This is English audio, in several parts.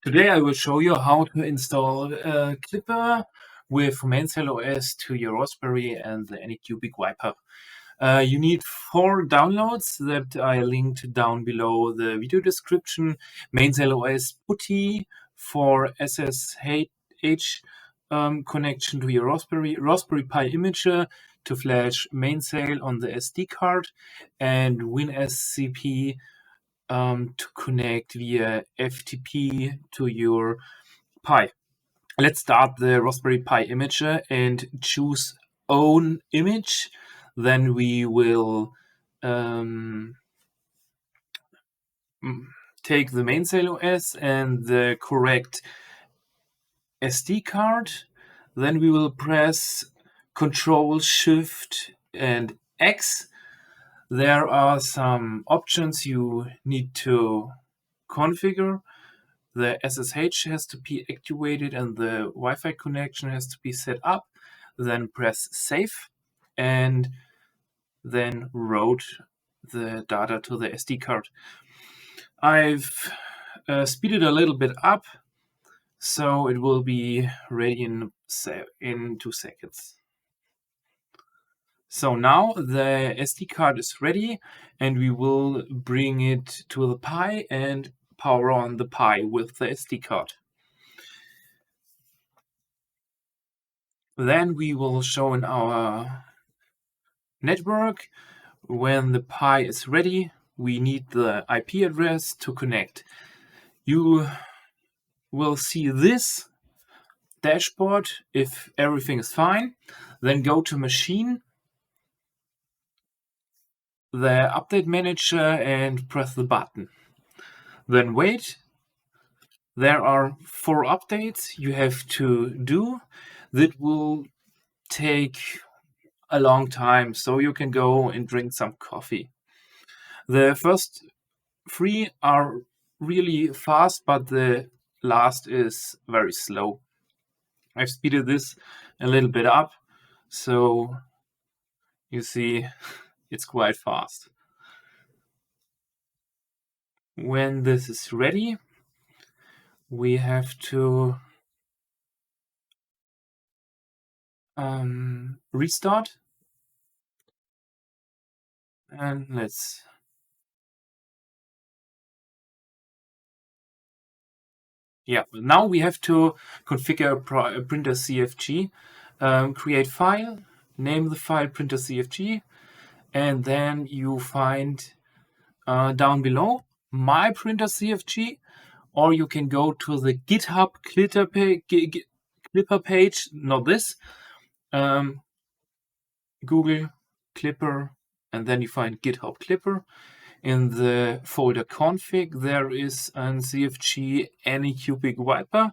Today I will show you how to install Klipper with MainsailOS to your Raspberry and the Anycubic Vyper. You need 4 downloads that I linked down below the video description. MainsailOS PuTTY for SSH connection to your Raspberry Pi imager to flash Mainsail on the SD card, and WinSCP to connect via FTP to your Pi. Let's start the Raspberry Pi imager and choose own image. Then we will take the MainsailOS and the correct SD card. Then we will press Control Shift and X. There are some options you need to configure. The SSH has to be activated and the Wi-Fi connection has to be set up. Then press Save and then route the data to the SD card. I've speeded a little bit up, so it will be ready in 2 seconds. So now the SD card is ready, and we will bring it to the Pi and power on the Pi with the SD card. Then we will show in our network. When the Pi is ready, we need the IP address to connect. You will see this dashboard if everything is fine. Then go to Machine, the Update Manager, and press the button. Then wait. There are 4 updates you have to do. That will take a long time, so you can go and drink some coffee. The first 3 are really fast, but the last is very slow. I've speeded this a little bit up, so you see it's quite fast. When this is ready, we have to restart, and now we have to configure a printer CFG, create file, name the file printer CFG, and then you find down below my printer CFG, or you can go to the GitHub Klipper page, not this. Google Klipper, and then you find GitHub Klipper. In the folder config, there is a CFG Anycubic Vyper.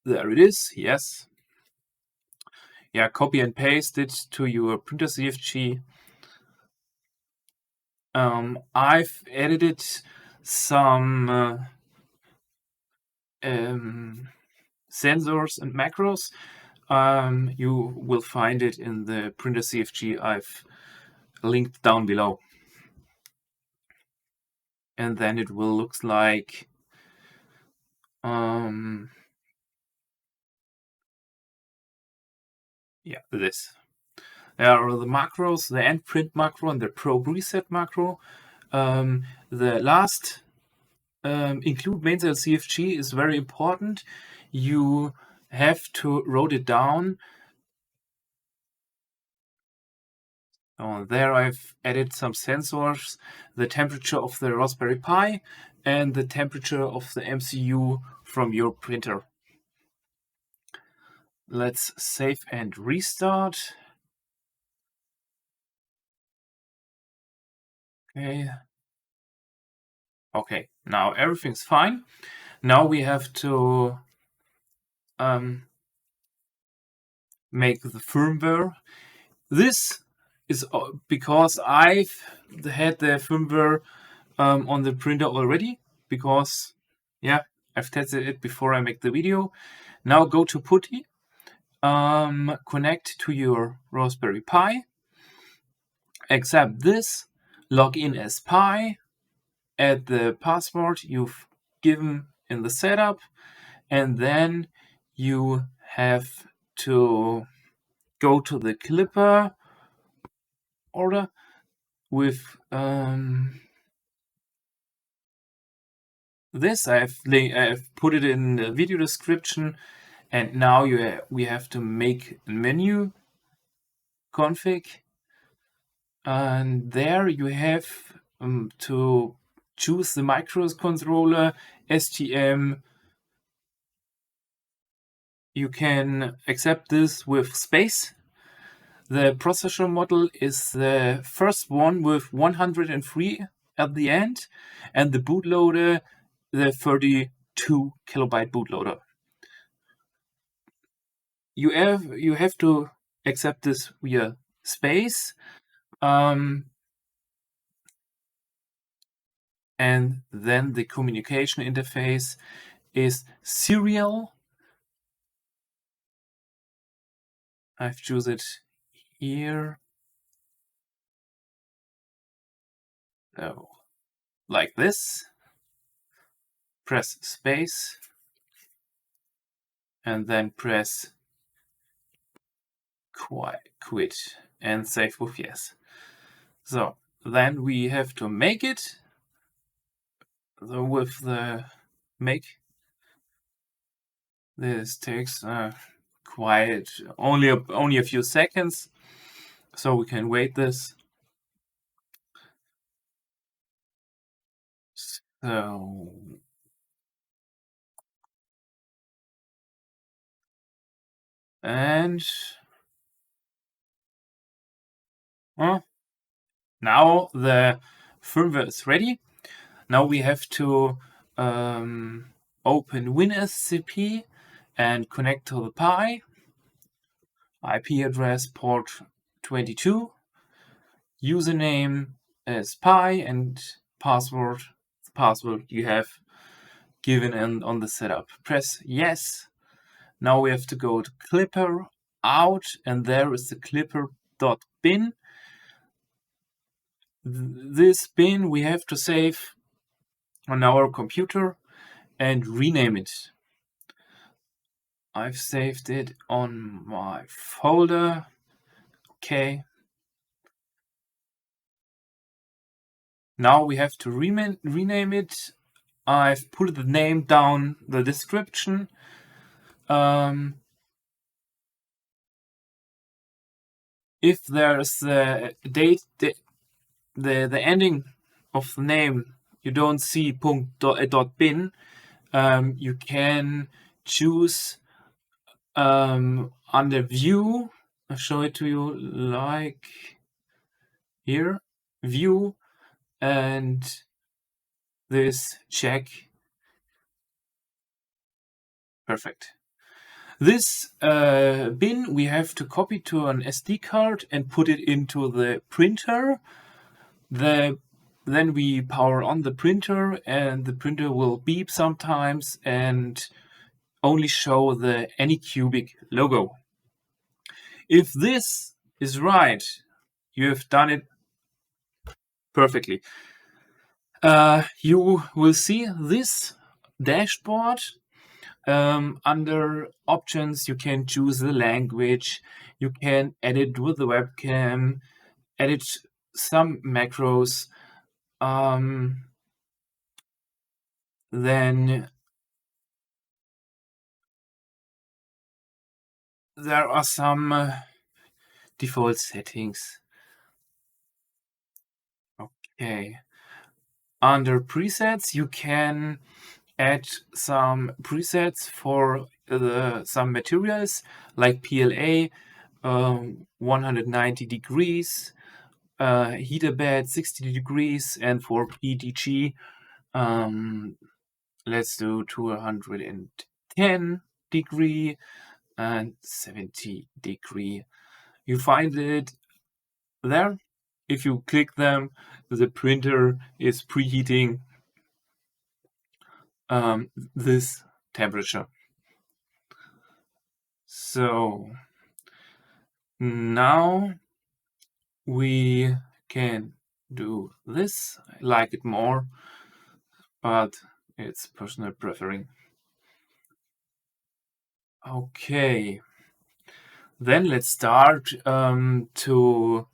There it is, yes. Yeah, copy and paste it to your printer CFG. I've edited some sensors and macros. You will find it in the printer CFG I've linked down below. And then it will look like this. There are the macros, the end print macro and the probe reset macro. The last include mainsail CFG is very important. You have to write it down. There I've added some sensors, the temperature of the Raspberry Pi and the temperature of the MCU from your printer. Let's save and restart. Okay, now everything's fine. Now we have to make the firmware. This is because I've had the firmware on the printer already, because I've tested it before I make the video. Now go to PuTTY, connect to your Raspberry Pi, accept this, log in as Pi, add the password you've given in the setup, and then you have to go to the Klipper order with this. I've put it in the video description, and now we have to make a menu config, and there you have to choose the microcontroller STM. You can accept this with space. The processor model is the first one with 103 at the end, and the bootloader, the 32 kilobyte bootloader. You have to accept this via space, and then the communication interface is serial. I've choose it here. So, like this. Press space, and then press quit and save with yes. So then we have to make it. So with the make, this takes quite only a few seconds, so we can wait this. So and now the firmware is ready. Now we have to open WinSCP and connect to the Pi. IP address port 22. Username is Pi, and password you have given on the setup. Press yes. Now we have to go to Klipper out, and there is the Klipper.bin. This bin we have to save on our computer and rename it. I've saved it on my folder. Okay. Now we have to rename it. I've put the name down the description. If there's the date, the ending of the name, you don't see .bin, you can choose under view. I'll show it to you like here, view, and this check. Perfect. This bin we have to copy to an SD card and put it into the printer. Then we power on the printer, and the printer will beep sometimes and only show the Anycubic logo. If this is right, you have done it perfectly. You will see this dashboard. Under options, you can choose the language, you can edit with the webcam, edit some macros. Then there are some default settings. Okay. Under presets, you can add some presets for some materials like PLA, 190 degrees, heater bed 60 degrees, and for PDG, let's do 210 degree and 70 degree. You find it there. If you click them, the printer is preheating this temperature. So now we can do this. I like it more. but it's personal preferring. Okay, then let's start to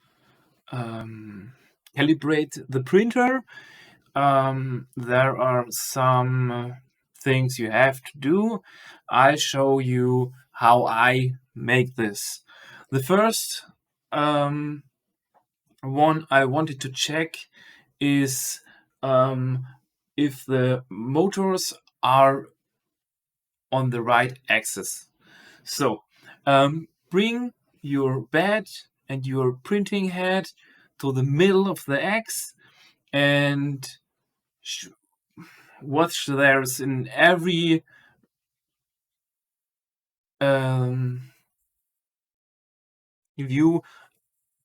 calibrate the printer. There are some things you have to do. I'll show you how I make this. The first one I wanted to check is if the motors are on the right axis. So bring your bed and your printing head to the middle of the X and watch there's in every view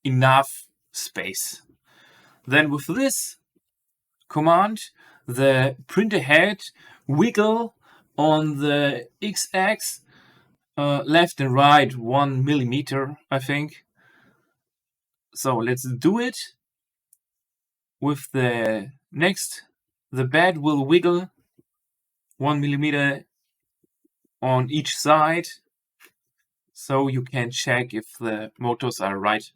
enough space. Then with this command, the printer head wiggle on the X-axis left and right 1 millimeter, I think. So let's do it. With the next, the bed will wiggle 1 millimeter on each side, so you can check if the motors are right.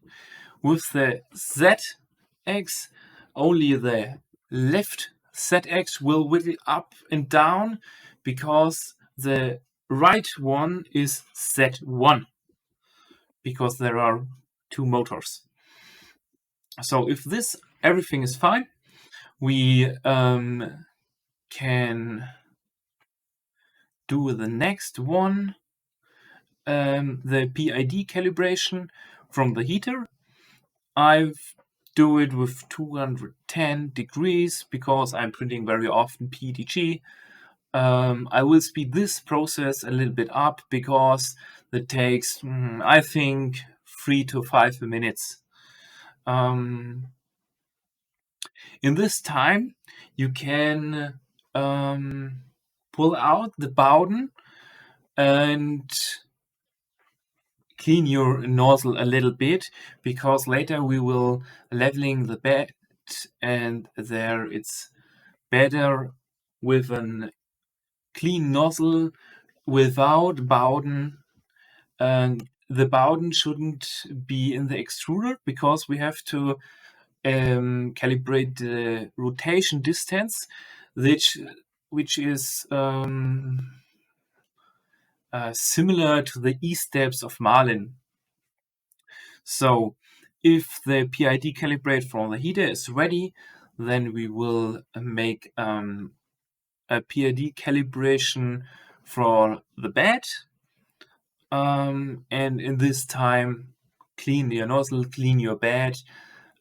With the Z-axis, only the left Z-axis will wiggle up and down because the right one is Z1 because there are two motors. So if this everything is fine, we can do the next one, the PID calibration from the heater. I do it with 210 degrees because I'm printing very often PDG. I will speed this process a little bit up because it takes, I think, 3 to 5 minutes. In this time, you can pull out the Bowden and clean your nozzle a little bit because later we will leveling the bed and there it's better with a clean nozzle without Bowden. And the Bowden shouldn't be in the extruder because we have to calibrate the rotation distance, which is similar to the E-steps of Marlin. So if the PID calibrate from the heater is ready, then we will make a PID calibration for the bed. And in this time, clean your nozzle, clean your bed.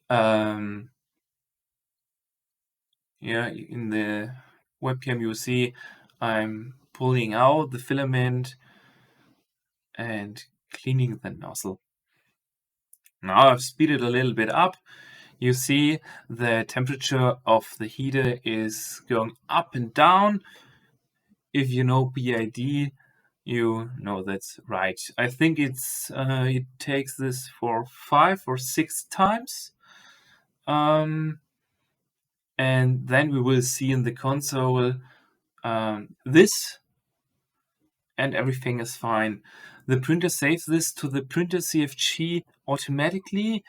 Yeah, in the webcam you see I'm pulling out the filament and cleaning the nozzle. Now I've speeded a little bit up. You see the temperature of the heater is going up and down. If you know PID, you know that's right. I think it's it takes this for 5 or 6 times. And then we will see in the console this, and everything is fine. The printer saves this to the printer CFG automatically.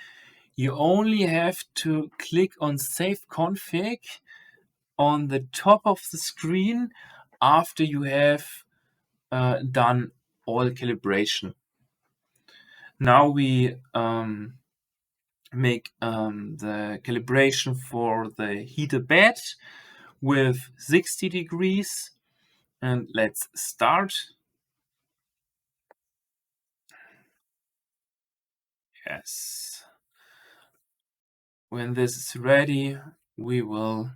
You only have to click on Save Config on the top of the screen after you have done all calibration. Now we make the calibration for the heater bed with 60 degrees, and let's start. Yes. When this is ready, we will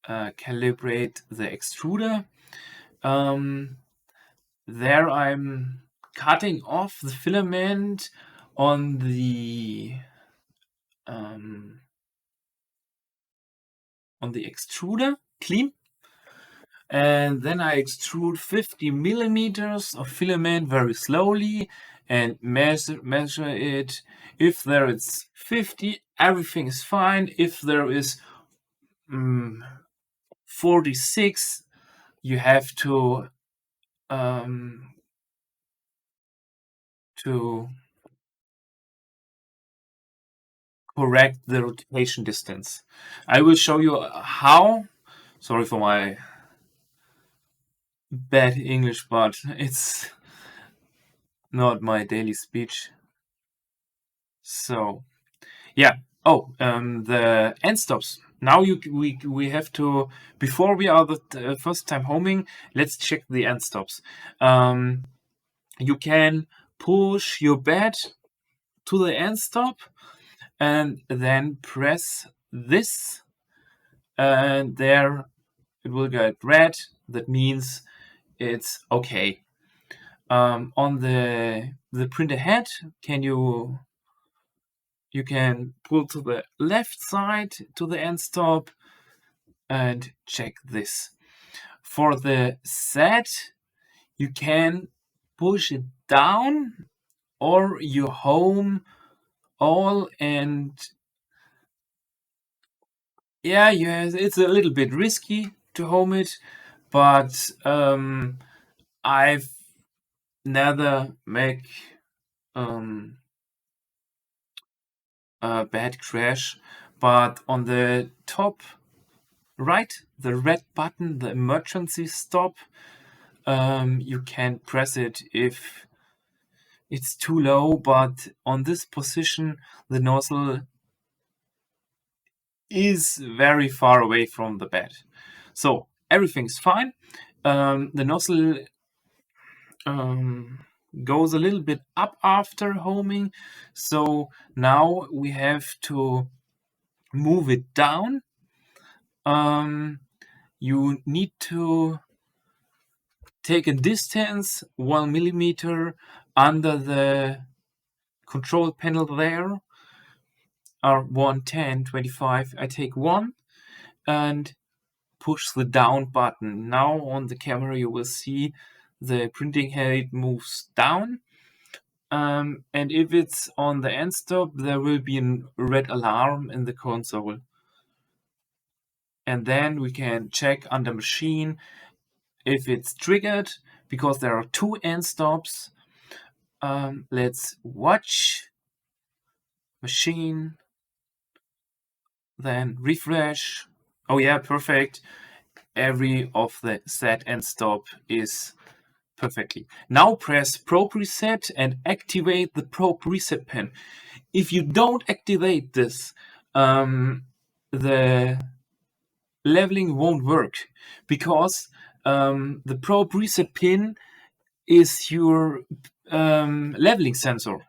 calibrate the extruder. There I'm cutting off the filament on the extruder clean, and then I extrude 50 millimeters of filament very slowly and measure it. If there is 50, everything is fine. If there is 46, you have to correct the rotation distance. I will show you how. Sorry for my bad English, but it's not my daily speech. So, yeah. Oh, the end stops. Now we have to, before we are the first time homing, let's check the end stops. You can push your bed to the end stop and then press this, and there it will get red. That means it's okay. On the printer head, you can pull to the left side to the end stop and check this. For the set, you can push it down or you home all, and yeah, it's a little bit risky to home it, but I've never make a bad crash. But on the top right, the red button, the emergency stop, you can press it if it's too low, but on this position the nozzle is very far away from the bed, so everything's fine. The nozzle goes a little bit up after homing, so now we have to move it down. You need to take a distance 1 millimeter under the control panel there, are 110, 25. I take 1 and push the down button. Now on the camera you will see the printing head moves down, and if it's on the end stop there will be a red alarm in the console, and then we can check under machine if it's triggered, because there are 2 end stops. Let's watch machine, then refresh. Oh yeah, perfect. Every of the set and stop is perfectly. Now press probe reset and activate the probe reset pin. If you don't activate this, the leveling won't work, because the probe reset pin is your leveling sensor.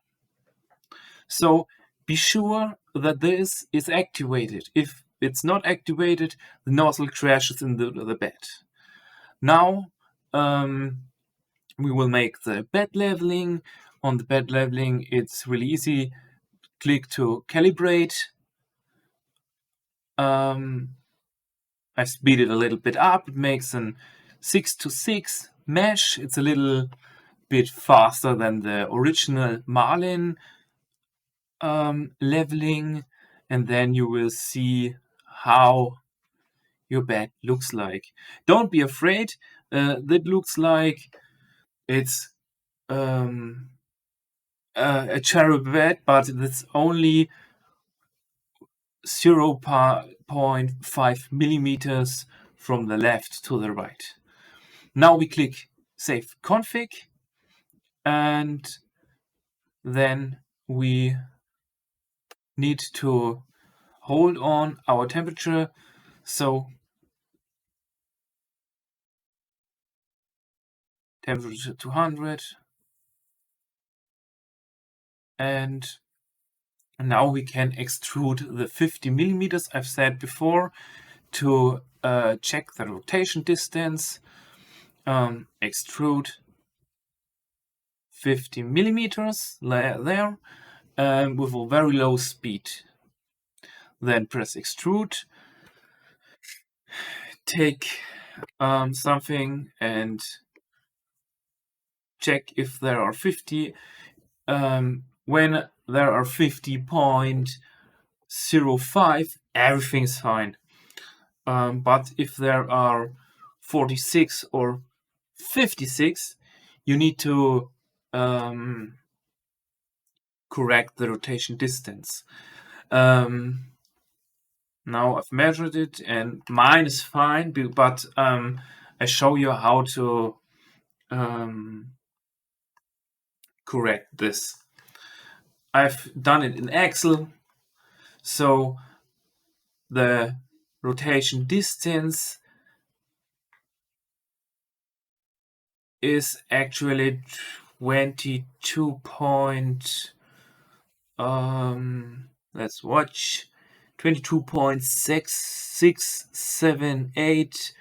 So be sure that this is activated. If it's not activated, the nozzle crashes into the bed. Now we will make the bed leveling. On the bed leveling, it's really easy. Click to calibrate. I speed it a little bit up. It makes an 6:6 mesh. It's a little bit faster than the original Marlin leveling, and then you will see how your bed looks like. Don't be afraid. That looks like it's a cherry bed, but it's only 0.5 millimeters from the left to the right. Now we click Save Config, and then we need to hold on our temperature. So temperature 200, and now we can extrude the 50 millimeters I've said before to check the rotation distance. Extrude 50 millimeters there with a very low speed. Then press extrude. Take something and check if there are 50. When there are 50.05, everything's fine. But if there are 46 or 56, you need to correct the rotation distance. Now I've measured it and mine is fine, but I show you how to correct this. I've done it in Excel, so the rotation distance is actually 22 let's watch, 22.6678,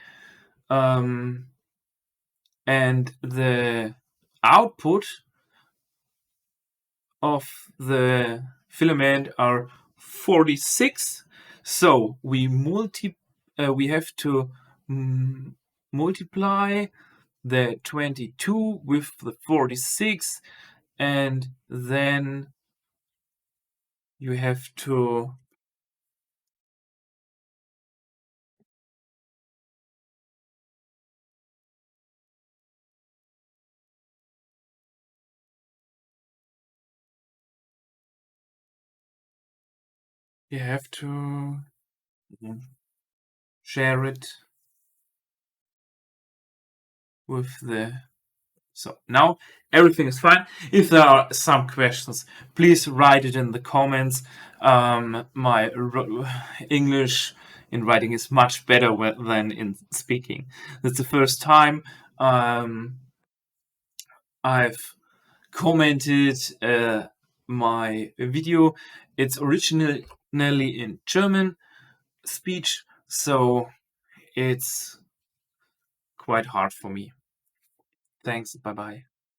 and the output of the filament are 46. So we have to multiply the 22 with the 46, and then you have to share it with the. So now everything is fine. If there are some questions, please write it in the comments. My English in writing is much better than in speaking. That's the first time I've commented my video. It's originally in German speech, so it's quite hard for me. Thanks. Bye bye.